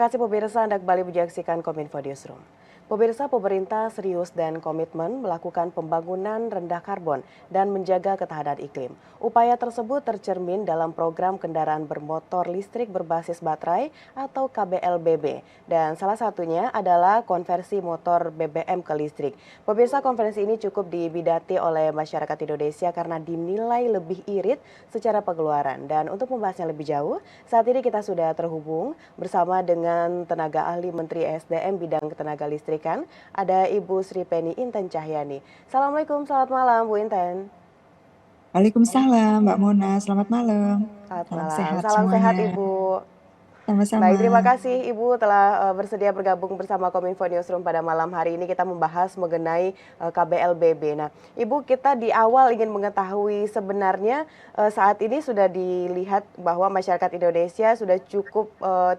kasih pemirsa, Anda kembali menyaksikan Kominfo Newsroom. Pemirsa, pemerintah serius dan komitmen melakukan pembangunan rendah karbon dan menjaga ketahanan iklim. Upaya tersebut tercermin dalam program kendaraan bermotor listrik berbasis baterai atau KBLBB. Dan salah satunya adalah konversi motor BBM ke listrik. Pemirsa, konversi ini cukup dibidati oleh masyarakat Indonesia karena dinilai lebih irit secara pengeluaran. Dan untuk membahasnya lebih jauh, saat ini kita sudah terhubung bersama dengan tenaga ahli Menteri SDM bidang tenaga listrikan, ada Ibu Sri Penny Inten Cahyani. Assalamualaikum, selamat malam Bu Inten. Waalaikumsalam Mbak Mona, selamat malam. Selamat Salam malam, sehat salam sehat semuanya. Ibu. Sama-sama. Baik, terima kasih Ibu telah bersedia bergabung bersama Kominfo Newsroom pada malam hari ini. Kita membahas mengenai KBLBB. Nah, Ibu, kita di awal ingin mengetahui sebenarnya saat ini sudah dilihat bahwa masyarakat Indonesia sudah cukup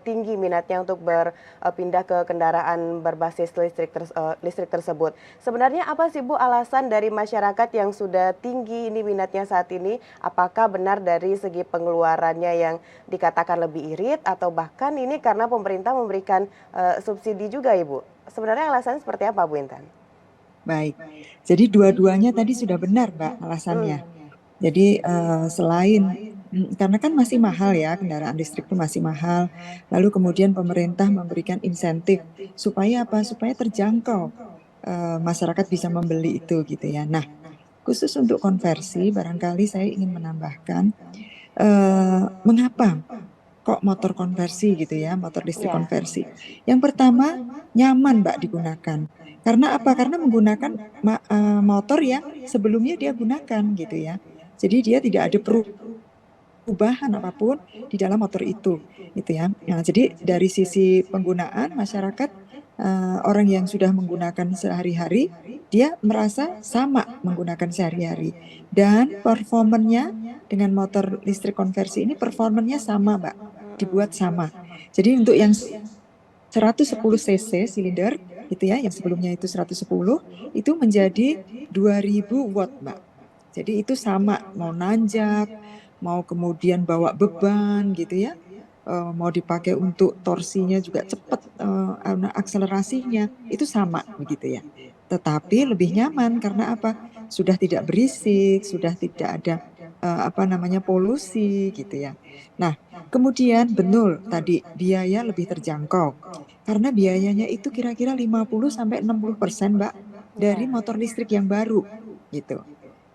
tinggi minatnya untuk berpindah ke kendaraan berbasis listrik tersebut. Sebenarnya apa sih Bu alasan dari masyarakat yang sudah tinggi ini minatnya saat ini? Apakah benar dari segi pengeluarannya yang dikatakan lebih irit atau bahkan ini karena pemerintah memberikan subsidi juga, Ibu? Sebenarnya alasannya seperti apa, Bu Intan? Baik, jadi dua-duanya tadi sudah benar Mbak alasannya. Jadi selain karena kan masih mahal ya, kendaraan listrik itu masih mahal. Lalu kemudian pemerintah memberikan insentif supaya apa? Supaya terjangkau masyarakat bisa membeli itu gitu ya. Nah, khusus untuk konversi barangkali saya ingin menambahkan mengapa kok motor konversi gitu ya, motor listrik Ya, konversi. Yang pertama, nyaman Mbak digunakan. Karena apa? Karena menggunakan motor yang sebelumnya dia gunakan gitu ya. Jadi dia tidak ada perubahan apapun di dalam motor itu gitu ya. Nah, jadi dari sisi penggunaan masyarakat, orang yang sudah menggunakan sehari-hari dia merasa sama menggunakan sehari-hari, dan performanya dengan motor listrik konversi ini performanya sama Mbak, dibuat sama. Jadi untuk yang 110 cc silinder gitu ya, yang sebelumnya itu 110, itu menjadi 2000 watt Mbak. Jadi itu sama, mau nanjak, mau kemudian bawa beban gitu ya, mau dipakai untuk torsinya juga cepat, akselerasinya itu sama begitu ya. Tetapi lebih nyaman karena apa? Sudah tidak berisik, sudah tidak ada apa namanya polusi gitu ya. Nah, kemudian betul tadi biaya lebih terjangkau karena biayanya itu kira-kira 50 sampai 60% Mbak dari ya. motor listrik yang baru gitu.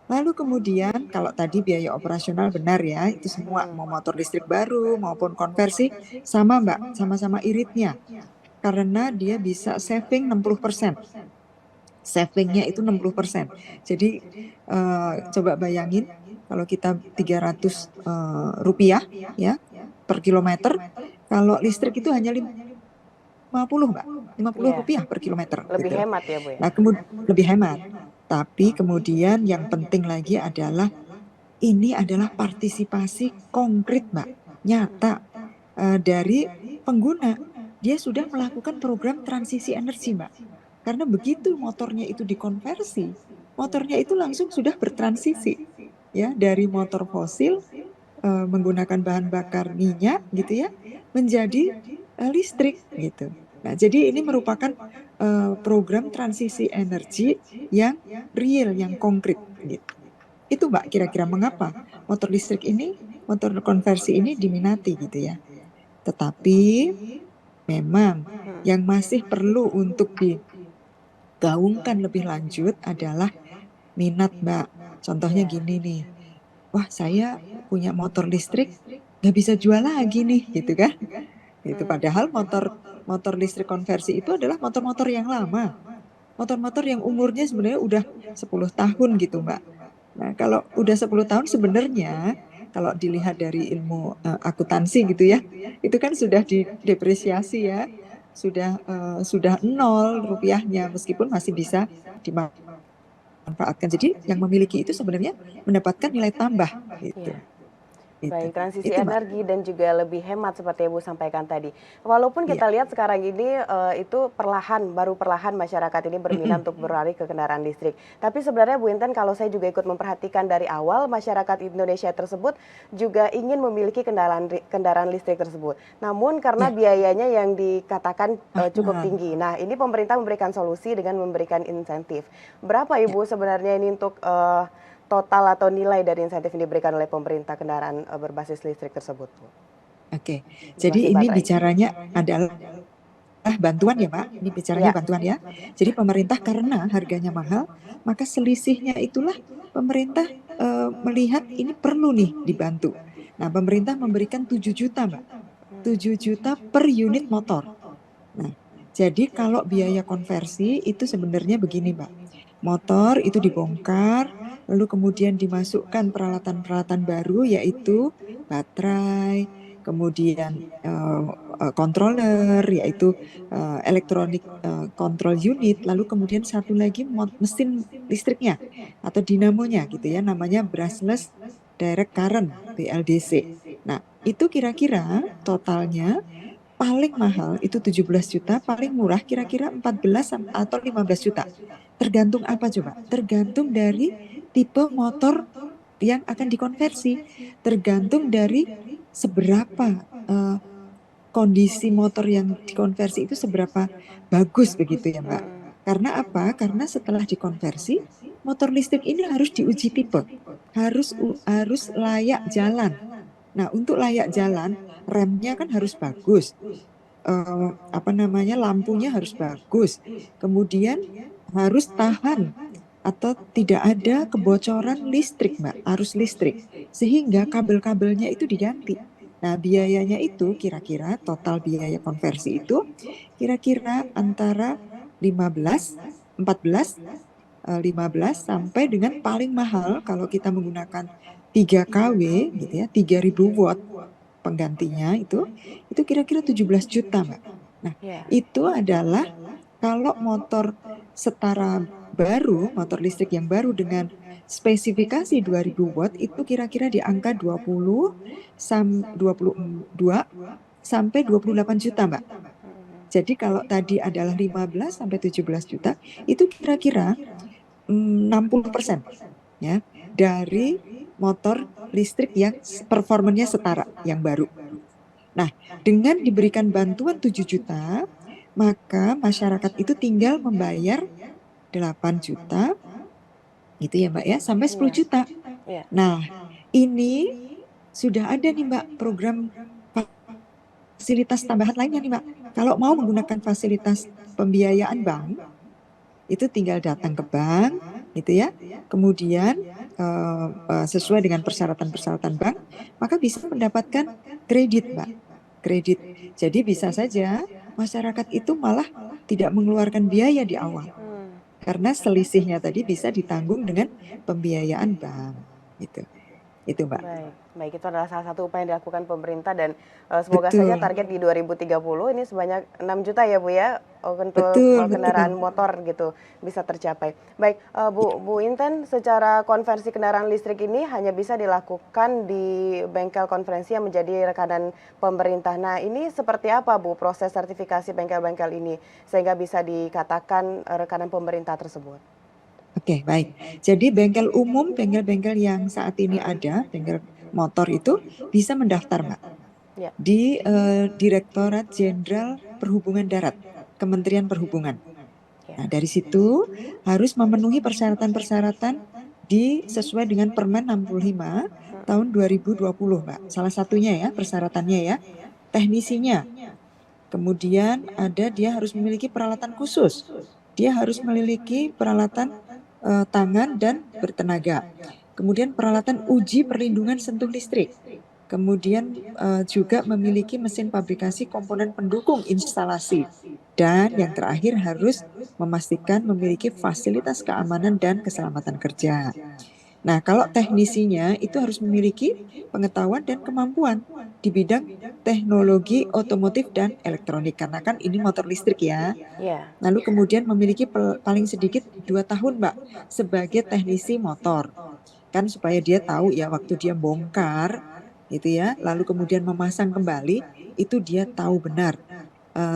Lalu kemudian kalau tadi biaya operasional benar ya, itu semua mau motor listrik baru maupun konversi sama Mbak, sama-sama iritnya. Karena dia bisa saving 60%. Savingnya itu 60%. Jadi coba bayangin kalau kita 300 rupiah ya per kilometer, kalau listrik itu hanya 50 Mbak, 50 Iya, rupiah per kilometer lebih gitu. hemat ya Bu ya? Nah, kemudian lebih hemat. Tapi kemudian yang penting lagi adalah ini adalah partisipasi konkret, Mbak, nyata dari pengguna. Dia sudah melakukan program transisi energi, Mbak. Karena begitu motornya itu dikonversi, motornya itu langsung sudah bertransisi ya dari motor fosil menggunakan bahan bakar minyak gitu ya menjadi listrik gitu. Nah, jadi ini merupakan program transisi energi yang real, yang konkret gitu. Itu Mbak kira-kira mengapa motor listrik ini, motor konversi ini diminati gitu ya. Tetapi memang yang masih perlu untuk digaungkan lebih lanjut adalah minat Mbak. Contohnya Iya. gini nih, wah saya punya motor listrik nggak bisa jual lagi nih gitu kan. Gitu. Padahal motor motor listrik konversi itu adalah motor-motor yang lama. Motor-motor yang umurnya sebenarnya udah 10 tahun gitu Mbak. Nah, kalau udah 10 tahun sebenarnya kalau dilihat dari ilmu akuntansi gitu ya, itu kan sudah didepresiasi ya, sudah nol rupiahnya meskipun masih bisa dimanfaatkan. Jadi yang memiliki itu sebenarnya mendapatkan nilai tambah gitu. Iya. Itu. Baik, transisi Itu, Mbak. energi dan juga lebih hemat seperti Ibu sampaikan tadi. Walaupun Iya. kita lihat sekarang ini itu baru perlahan masyarakat ini berminat Mm-mm. untuk beralih ke kendaraan listrik. Tapi sebenarnya Bu Inten, kalau saya juga ikut memperhatikan dari awal, masyarakat Indonesia tersebut juga ingin memiliki kendaraan listrik tersebut. Namun karena Ya, biayanya yang dikatakan cukup mahal. tinggi. Nah, ini pemerintah memberikan solusi dengan memberikan insentif. Berapa Ya. Ibu sebenarnya ini untuk total atau nilai dari insentif yang diberikan oleh pemerintah kendaraan berbasis listrik tersebut, Bu? Oke. Berbasis Jadi ini baterai. bicaranya adalah bantuan ya, Pak. Ini bicaranya Ya. bantuan ya. Jadi pemerintah karena harganya mahal, maka selisihnya itulah pemerintah melihat ini perlu nih dibantu. Nah, pemerintah memberikan 7 juta, Mbak. 7 juta per unit motor. Nah, jadi kalau biaya konversi itu sebenarnya begini, Mbak. Motor itu dibongkar, lalu kemudian dimasukkan peralatan-peralatan baru yaitu baterai, kemudian controller yaitu elektronik control unit, lalu kemudian satu lagi mesin listriknya atau dinamonya gitu ya, namanya brushless direct current BLDC. Nah, itu kira-kira totalnya paling mahal itu 17 juta, paling murah kira-kira 14 atau 15 juta. Tergantung apa coba? Tergantung dari tipe motor yang akan dikonversi, tergantung dari seberapa kondisi motor yang dikonversi itu seberapa bagus begitu ya, Mbak. Karena apa? Karena setelah dikonversi, motor listrik ini harus diuji tipe, harus layak jalan. Nah, untuk layak jalan, remnya kan harus bagus, apa namanya, lampunya harus bagus, kemudian harus tahan atau tidak ada kebocoran listrik, Mbak, arus listrik, sehingga kabel-kabelnya itu diganti. Nah, biayanya itu kira-kira total biaya konversi itu kira-kira antara 15, 14, 15 sampai dengan paling mahal kalau kita menggunakan 3 kW gitu ya, 3000 watt penggantinya itu kira-kira 17 juta, Mbak. Nah, Ya. itu adalah kalau motor setara baru, motor listrik yang baru dengan spesifikasi 2000 watt itu kira-kira di angka 22 sampai 28 juta, Mbak. Jadi kalau tadi adalah 15 sampai 17 juta, itu kira-kira 60% ya dari motor listrik yang performanya setara yang baru. Nah, dengan diberikan bantuan 7 juta, maka masyarakat itu tinggal membayar 8 juta gitu ya, Mbak ya, sampai 10 Iya. juta. Iya. Nah, ini sudah ada nih, Mbak, program fasilitas tambahan lainnya nih, Mbak. Kalau mau menggunakan fasilitas pembiayaan bank, itu tinggal datang ke bank gitu ya. Kemudian sesuai dengan persyaratan-persyaratan bank, maka bisa mendapatkan kredit, Mbak. Kredit. Jadi bisa saja masyarakat itu malah tidak mengeluarkan biaya di awal. Karena selisihnya tadi bisa ditanggung dengan pembiayaan bank. Itu, Mbak. Baik, baik, itu adalah salah satu upaya yang dilakukan pemerintah dan semoga saja Betul, target di 2030 ini sebanyak 6 juta ya Bu ya untuk betul, betul. kendaraan motor gitu bisa tercapai. Baik, Bu Inten, secara konversi kendaraan listrik ini hanya bisa dilakukan di bengkel konferensi yang menjadi rekanan pemerintah. Nah, ini seperti apa Bu proses sertifikasi bengkel-bengkel ini sehingga bisa dikatakan rekanan pemerintah tersebut? Oke, baik. Jadi bengkel umum, bengkel-bengkel yang saat ini ada, bengkel motor itu bisa mendaftar, Mbak, Ya. di Direktorat Jenderal Perhubungan Darat, Kementerian Perhubungan. Ya. Nah, dari situ harus memenuhi persyaratan-persyaratan sesuai dengan Permen 65 tahun 2020, Mbak. Salah satunya ya, persyaratannya ya, teknisinya. Kemudian dia harus memiliki peralatan khusus. Dia harus memiliki peralatan tangan dan bertenaga. Kemudian peralatan uji perlindungan sentuh listrik. Kemudian juga memiliki mesin fabrikasi komponen pendukung instalasi. Dan yang terakhir harus memastikan memiliki fasilitas keamanan dan keselamatan kerja. Nah, kalau teknisinya itu harus memiliki pengetahuan dan kemampuan di bidang teknologi otomotif dan elektronik, karena kan ini motor listrik ya. Ya. Lalu kemudian memiliki paling sedikit 2 tahun, Mbak, sebagai teknisi motor. Kan supaya dia tahu ya waktu dia bongkar gitu ya. Lalu kemudian memasang kembali, itu dia tahu benar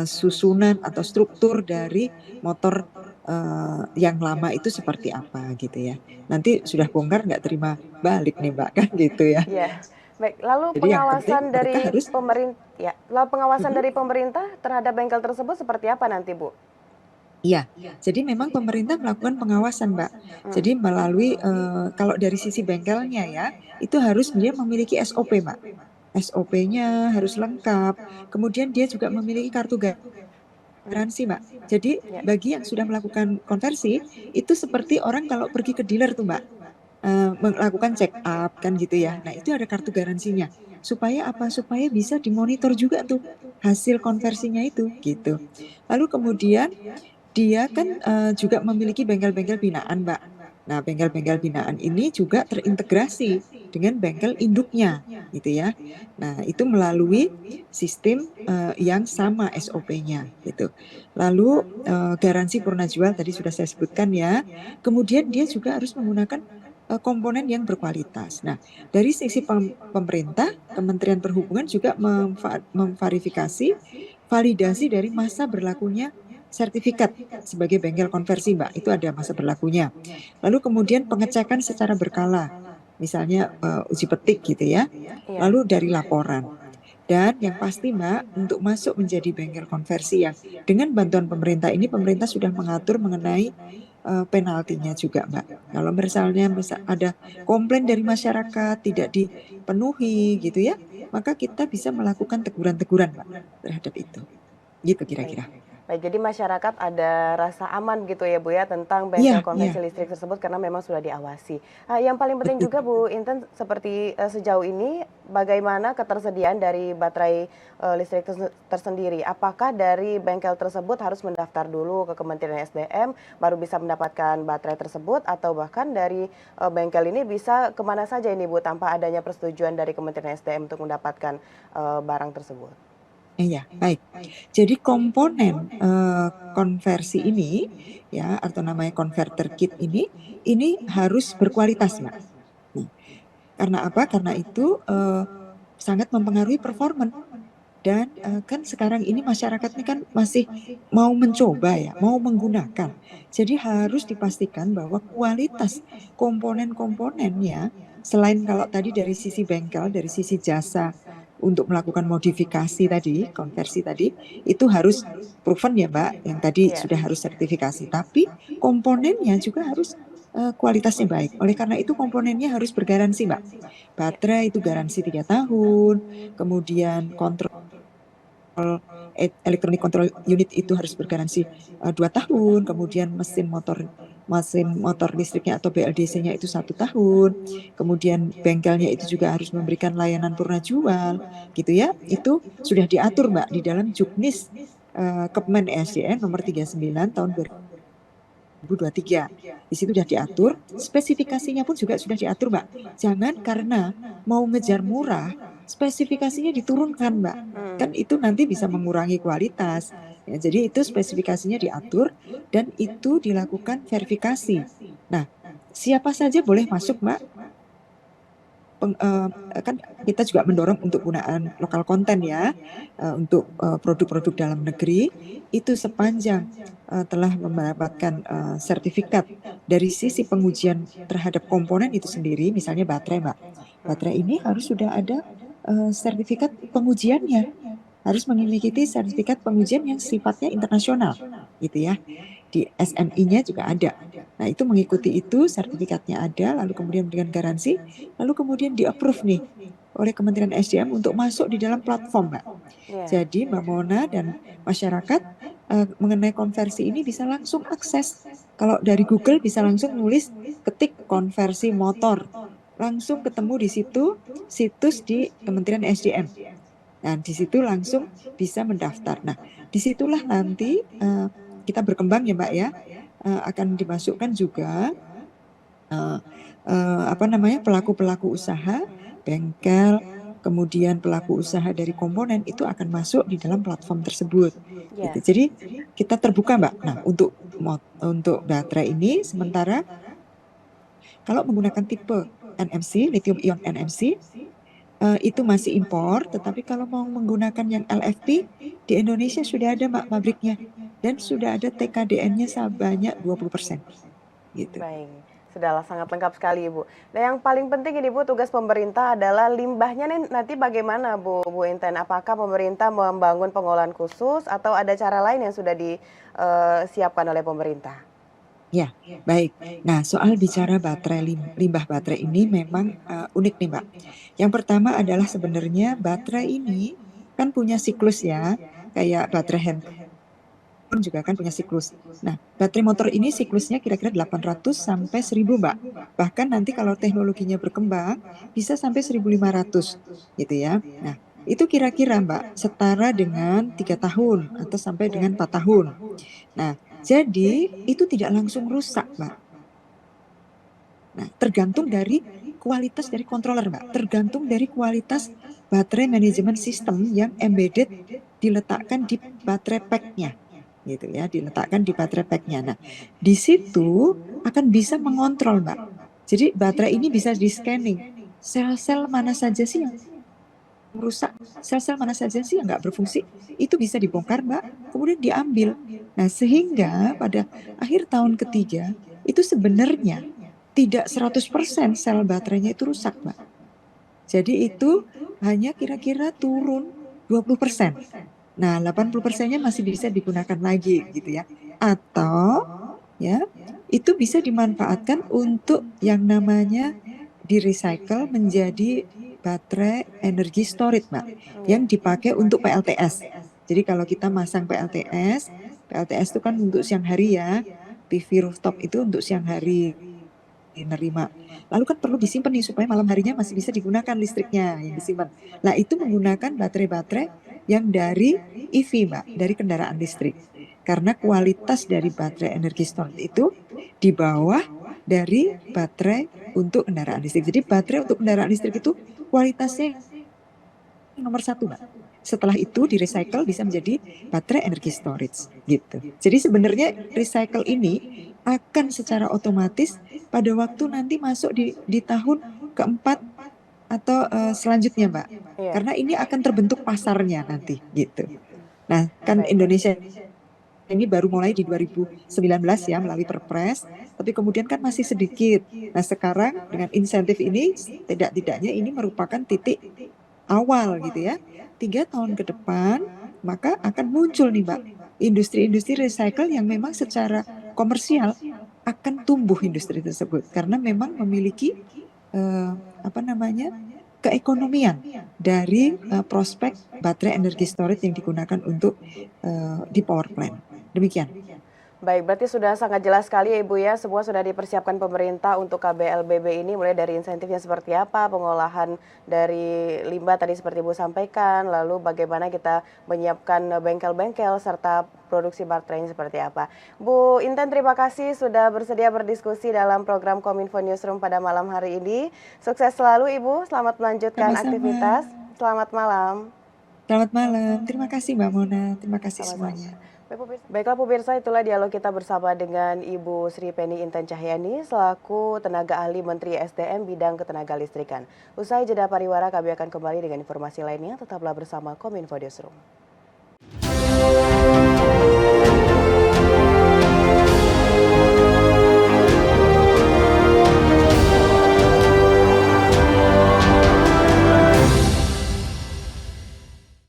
susunan atau struktur dari motor yang lama itu seperti apa gitu ya. Nanti sudah bongkar nggak terima balik nih Mbak kan gitu ya. Ya, baik. Lalu Jadi yang penting mereka harus pengawasan Mhm. dari pemerintah terhadap bengkel tersebut seperti apa nanti, Bu? Iya, jadi memang pemerintah melakukan pengawasan, Mbak. Hmm. Jadi melalui kalau dari sisi bengkelnya ya, itu harus dia memiliki SOP, Mbak. SOP-nya harus lengkap. Kemudian dia juga memiliki kartu garansi, Mbak. Jadi Ya. bagi yang sudah melakukan konversi, itu seperti orang kalau pergi ke dealer tuh, Mbak, melakukan check up kan gitu ya. Nah, itu ada kartu garansinya. Supaya apa? Supaya bisa dimonitor juga tuh hasil konversinya itu gitu. Lalu kemudian dia kan juga memiliki bengkel-bengkel binaan, Mbak. Nah, bengkel-bengkel binaan ini juga terintegrasi dengan bengkel induknya, gitu ya. Nah, itu melalui sistem yang sama SOP-nya, gitu. Lalu garansi purna jual tadi sudah saya sebutkan ya. Kemudian dia juga harus menggunakan komponen yang berkualitas. Nah, dari sisi pemerintah, Kementerian Perhubungan juga memverifikasi validasi dari masa berlakunya sertifikat sebagai bengkel konversi, Mbak. Itu ada masa berlakunya. Lalu kemudian pengecekan secara berkala, misalnya uji petik gitu ya. Iya. Lalu dari laporan. Dan yang pasti Mbak, untuk masuk menjadi bengkel konversi yang dengan bantuan pemerintah ini, pemerintah sudah mengatur mengenai penaltinya juga Mbak. Kalau misalnya ada komplain dari masyarakat tidak dipenuhi gitu ya, maka kita bisa melakukan teguran-teguran Mbak terhadap itu. Gitu Baik. kira-kira. Baik, jadi masyarakat ada rasa aman gitu ya Bu ya tentang bengkel Iya, iya, konvensi listrik tersebut karena memang sudah diawasi. Yang paling penting juga Bu Inten seperti sejauh ini bagaimana ketersediaan dari baterai listrik tersendiri? Apakah dari bengkel tersebut harus mendaftar dulu ke Kementerian SDM baru bisa mendapatkan baterai tersebut atau bahkan dari bengkel ini bisa kemana saja ini Bu tanpa adanya persetujuan dari Kementerian SDM untuk mendapatkan barang tersebut? iya, baik. Jadi komponen konversi ini ya atau namanya converter kit ini harus berkualitas, Mbak. Nah, karena apa? Karena itu sangat mempengaruhi performan. Dan kan sekarang ini masyarakat ini kan masih mau mencoba ya, mau menggunakan. Jadi harus dipastikan bahwa kualitas komponen-komponennya, selain kalau tadi dari sisi bengkel, dari sisi jasa untuk melakukan modifikasi tadi, konversi tadi, itu harus proven ya Mbak, yang tadi Ya. sudah harus sertifikasi. Tapi komponennya juga harus kualitasnya baik. Oleh karena itu komponennya harus bergaransi Mbak. Ya. Baterai itu garansi 3 tahun, kemudian kontrol electronic control unit itu harus bergaransi 2 tahun, kemudian mesin motor listriknya atau BLDC-nya itu 1 tahun, kemudian bengkelnya itu juga harus memberikan layanan purna jual, gitu ya. Itu sudah diatur Mbak di dalam Juknis Kepmen ESDM nomor 39 tahun 2023. Di situ sudah diatur, spesifikasinya pun juga sudah diatur, Mbak. Jangan karena mau ngejar murah, spesifikasinya diturunkan, Mbak. Kan itu nanti bisa mengurangi kualitas. Ya, jadi itu spesifikasinya diatur dan itu dilakukan verifikasi. Nah, siapa saja boleh masuk, Mbak. Kan kita juga mendorong untuk penggunaan lokal konten ya, untuk produk-produk dalam negeri itu sepanjang telah mendapatkan sertifikat dari sisi pengujian terhadap komponen itu sendiri, misalnya baterai, Mbak. Baterai ini harus sudah ada sertifikat pengujiannya, harus memiliki sertifikat pengujian yang sifatnya internasional, gitu ya. Di SMI-nya juga ada. Nah, itu mengikuti itu, sertifikatnya ada, lalu kemudian memberikan garansi, lalu kemudian di-approve nih oleh Kementerian SDM untuk masuk di dalam platform, Mbak. Ya. Jadi Mbak Mona dan masyarakat mengenai konversi ini bisa langsung akses. Kalau dari Google bisa langsung nulis ketik konversi motor. Langsung ketemu di situ situs di Kementerian SDM. Nah, di situ langsung bisa mendaftar. Nah, disitulah nanti kita berkembang ya Mbak ya, akan dimasukkan juga apa namanya pelaku-pelaku usaha, bengkel, kemudian pelaku usaha dari komponen itu akan masuk di dalam platform tersebut. Ya. Gitu. Jadi kita terbuka Mbak. Nah untuk baterai ini sementara kalau menggunakan tipe NMC, lithium ion NMC, itu masih impor, tetapi kalau mau menggunakan yang LFP di Indonesia sudah ada Mbak pabriknya dan sudah ada TKDN-nya sebanyak 20% gitu. Baik, sudahlah sangat lengkap sekali Ibu. Nah yang paling penting ini Bu, tugas pemerintah adalah limbahnya nih nanti bagaimana Bu Inten? Apakah pemerintah membangun pengolahan khusus atau ada cara lain yang sudah disiapkan oleh pemerintah? Ya, baik. Nah, soal bicara baterai limbah baterai ini memang unik nih, Mbak. Yang pertama adalah sebenarnya baterai ini kan punya siklus ya, kayak baterai handphone juga kan punya siklus. Nah, baterai motor ini siklusnya kira-kira 800 sampai 1000, Mbak. Bahkan nanti kalau teknologinya berkembang bisa sampai 1500 gitu ya. Nah, itu kira-kira Mbak setara dengan 3 tahun atau sampai Ya. dengan 4 tahun. Nah, jadi itu tidak langsung rusak, Mbak. Nah, tergantung dari kualitas dari controller, Mbak. Tergantung dari kualitas baterai manajemen sistem yang embedded diletakkan di baterai pack-nya. Gitu ya, diletakkan di baterai pack-nya. Nah, di situ akan bisa mengontrol, Mbak. Jadi baterai ini bisa di-scanning. Sel-sel mana saja sih yang rusak, sel-sel mana saja sih yang nggak berfungsi, itu bisa dibongkar, Mbak, kemudian diambil. Nah, sehingga pada akhir tahun ketiga, itu sebenarnya tidak 100% sel baterainya itu rusak, Mbak. Jadi itu hanya kira-kira turun 20%. Nah, 80%-nya masih bisa digunakan lagi gitu ya. Atau ya, itu bisa dimanfaatkan untuk yang namanya di-recycle menjadi baterai energi storage, Mbak, Iya. yang dipakai untuk PLTS. Jadi kalau kita masang PLTS, PLTS itu kan untuk siang hari ya, PV rooftop itu untuk siang hari nerima. Lalu kan perlu disimpan nih supaya malam harinya masih bisa digunakan listriknya yang disimpan. Nah, itu menggunakan baterai-baterai yang dari EV, Mbak, dari kendaraan listrik. Karena kualitas dari baterai energi storage itu di bawah dari baterai untuk kendaraan listrik. Jadi baterai untuk kendaraan listrik itu kualitasnya nomor satu, Mbak. Setelah itu di recycle bisa menjadi baterai energi storage gitu. Jadi sebenarnya recycle ini akan secara otomatis pada waktu nanti masuk di tahun keempat atau selanjutnya, Mbak. Iya. Karena ini akan terbentuk pasarnya nanti gitu. Nah, kan Baik. Indonesia ini baru mulai di 2019 ya melalui Perpres, tapi kemudian kan masih sedikit. Nah, sekarang dengan insentif ini tidak-tidaknya ini merupakan titik awal gitu ya. 3 tahun ke depan maka akan muncul nih, Mbak, industri-industri recycle yang memang secara komersial akan tumbuh industri tersebut karena memang memiliki apa namanya keekonomian dari prospek baterai energi storage yang digunakan untuk di power plant. Demikian. Baik, berarti sudah sangat jelas sekali ya Ibu ya, semua sudah dipersiapkan pemerintah untuk KBLBB ini, mulai dari insentifnya seperti apa, pengolahan dari limbah tadi seperti Ibu sampaikan, lalu bagaimana kita menyiapkan bengkel-bengkel, serta produksi baterainya seperti apa. Bu Inten, terima kasih sudah bersedia berdiskusi dalam program Kominfo Newsroom pada malam hari ini. Sukses selalu Ibu, selamat melanjutkan Sama-sama. aktivitas. Selamat malam. Selamat malam. Terima kasih Mbak Mona. Terima kasih Sama-sama. semuanya. Baiklah pemirsa, itulah dialog kita bersama dengan Ibu Sri Penny Inten Cahyani selaku tenaga ahli Menteri SDM bidang ketenaga listrikan. Usai jeda pariwara, kami akan kembali dengan informasi lainnya. Tetaplah bersama Kominfo Newsroom.